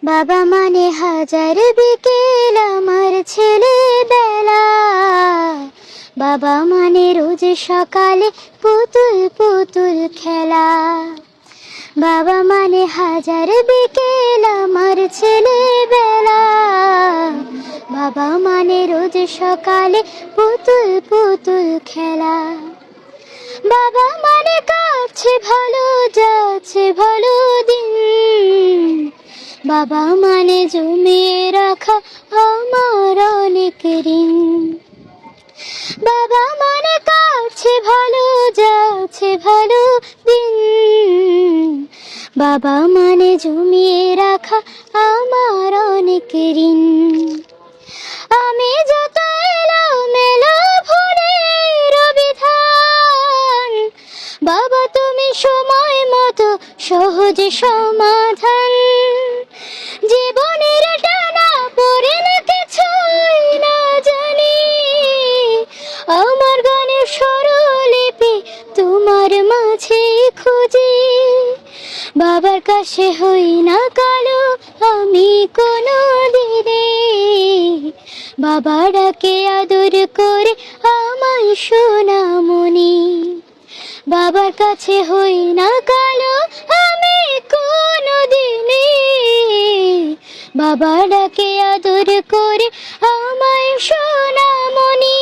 বাবা মানে হাজার বিকেল আমার ছেলেবেলা। বাবা মানে রোজ সকালে পুতুল পুতুল খেলা। বাবা মানে হাজার বিকেল আমার ছেলেবেলা। বাবা মানে রোজ সকালে পুতুল পুতুল খেলা। বাবা মানে কাছে ভালো যাচ্ছে ভালো দিন। বাবা মানে জমিয়ে রাখা আমার অনেক ঋণ। বাবা মানে কাছে ভালো যাচ্ছে ভালো দিন। বাবা মানে জমিয়ে রাখা আমার অনেক ঋণ। আমি যত এলোমেলো ভুলের বিধান, বাবা তুমি সময় মতো সহজ সমাধান। জীবনের টানা পড়ে না কিছুই না জানি, আমার গানের স্বরলিপি তোমার মাঝে খুঁজি। বাবার কাছে হই না কালো আমি কোনো দিনে, বাবা ডাকে আদর করে আমায় সোনামণি। বাবার কাছে হই না কালো আমি কোনো দিনে, বাবা ডাকে আদর করে আমায় সোনামণি।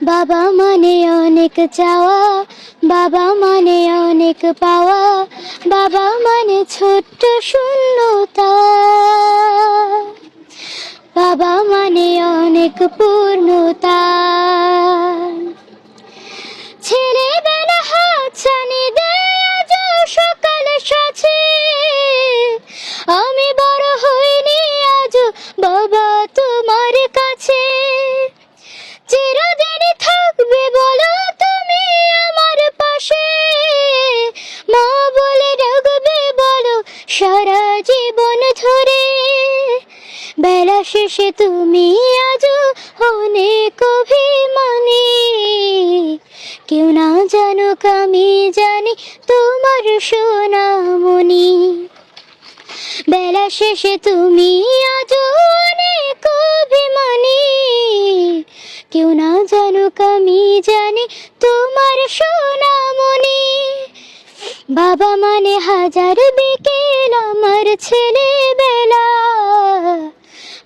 বাবা মানে অনেক চাওয়া, বাবা মানে অনেক পাওয়া। বাবা মানে ছোট্ট শূন্যতা, বাবা মানে অনেক পূর্ণতা। ছেলেবেলা হাতছানি দেয়া যাও সকালে সাথে, আমি বড় হইনি আজও বাবা তোমার কাছে। চিরদিনই থাকবে বলো তুমি আমার পাশে, মা বলে ডাকবে বলো সারা জীবন ধরে। বেলা শেষে তুমি আজও অনেক অভিমানী, কেউ না জানুক আমি জানি তোমার সোনামণি। বেলা শেষে তুমি আজও অনেক অভিমানী, কেউ না জানুক আমি জানি তোমার সোনামণি। বাবা মানে হাজার বিকেল আমার ছেলেবেলা।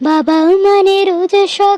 বাবা মানে রোজ সকাল